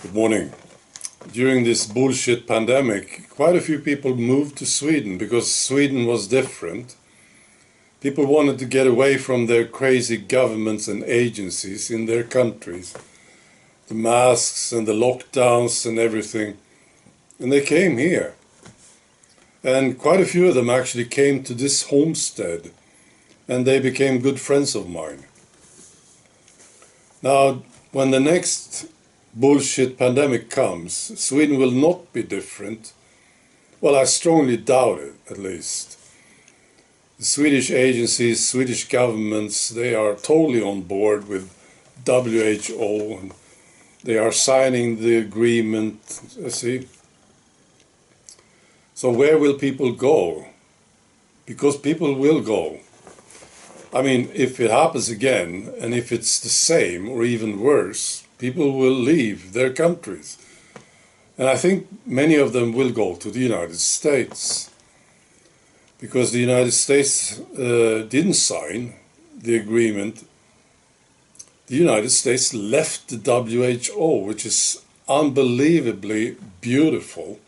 Good morning. During this bullshit pandemic, quite a few people moved to Sweden because Sweden was different. People wanted to get away from their crazy governments and agencies in their countries. The masks and the lockdowns and everything. And they came here. And quite a few of them actually came to this homestead. And they became good friends of mine. Now, when the next bullshit pandemic comes, Sweden will not be different. Well, I strongly doubt it, at least. The Swedish agencies, Swedish governments, they are totally on board with WHO, and they are signing the agreement, see. So where will people go? Because people will go. I mean, if it happens again, and if it's the same or even worse, people will leave their countries. And I think many of them will go to the United States. Because the United States didn't sign the agreement. The United States left the WHO, which is unbelievably beautiful.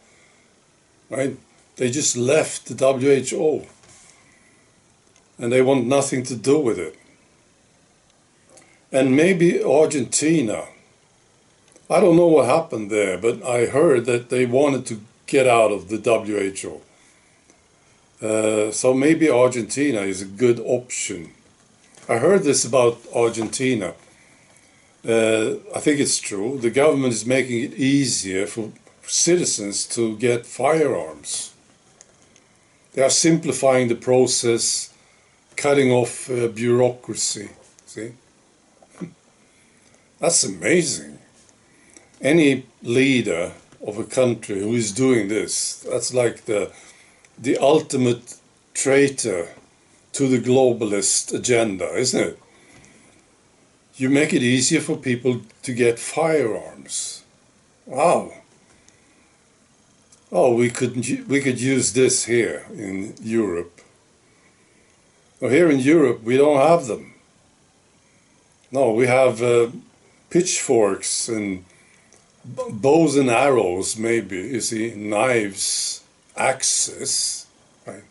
Right? They just left the WHO. And they want nothing to do with it. And maybe Argentina. I don't know what happened there, but I heard that they wanted to get out of the WHO. So maybe Argentina is a good option. I heard this about Argentina. I think it's true. The government is making it easier for citizens to get firearms. They are simplifying the process, cutting off bureaucracy. See? That's amazing. Any leader of a country who is doing this, that's like the ultimate traitor to the globalist agenda, isn't it? You make it easier for people to get firearms. Wow. Oh, we could use this here in Europe. Well, here in Europe, we don't have them. No, we have pitchforks and bows and arrows, maybe, you see, knives, axes, right?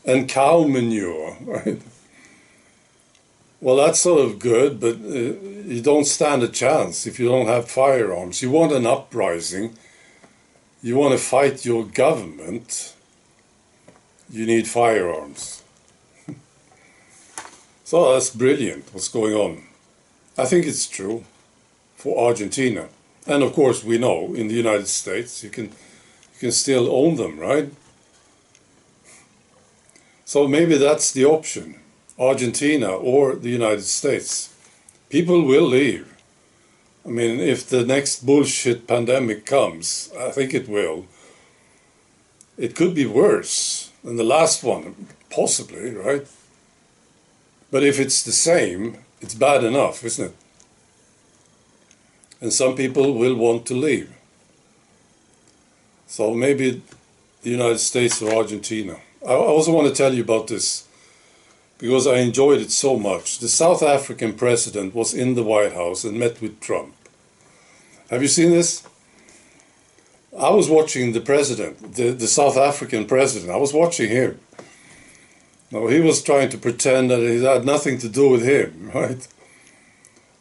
And cow manure, right? Well, that's sort of good, but you don't stand a chance if you don't have firearms. You want an uprising, you want to fight your government, you need firearms. So that's brilliant, what's going on. I think it's true for Argentina. And of course, we know in the United States you can still own them, right? So maybe that's the option, Argentina or the United States. People will leave. I mean, if the next bullshit pandemic comes, I think it will. It could be worse than the last one, possibly, right? But if it's the same, it's bad enough, isn't it? And some people will want to leave. So maybe the United States or Argentina. I also want to tell you about this because I enjoyed it so much. The South African president was in the White House and met with Trump. Have you seen this? I was watching the president, the South African president. I was watching him. Now, he was trying to pretend that it had nothing to do with him, right?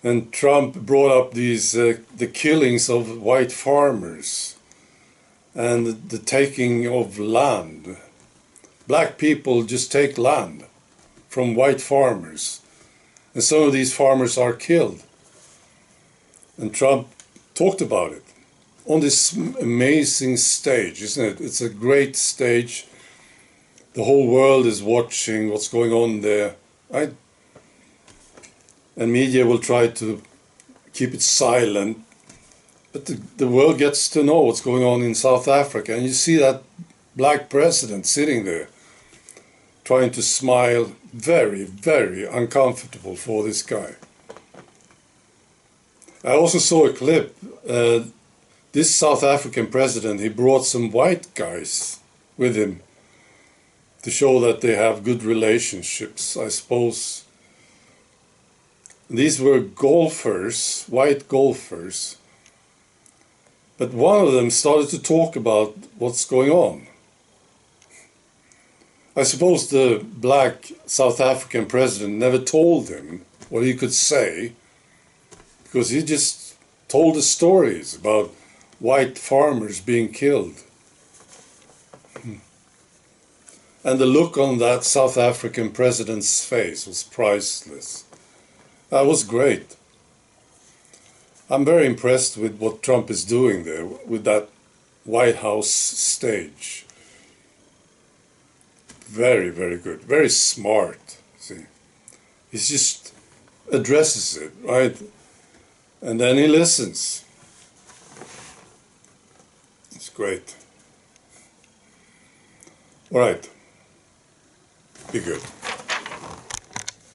And Trump brought up these the killings of white farmers and the taking of land. Black people just take land from white farmers, and some of these farmers are killed. And Trump talked about it on this amazing stage, isn't it? It's a great stage. The whole world is watching what's going on there, right? And media will try to keep it silent, but the world gets to know what's going on in South Africa. And you see that black president sitting there, trying to smile, very, very uncomfortable for this guy. I also saw a clip. This South African president, he brought some white guys with him to show that they have good relationships, I suppose. These were golfers, white golfers, But one of them started to talk about what's going on. I suppose the black South African president never told him what he could say, because he just told the stories about white farmers being killed. And the look on that South African president's face was priceless. That was great. I'm very impressed with what Trump is doing there with that White House stage. Very, very good. Very smart. See, he just addresses it, right? And then he listens. It's great. All right. Be good.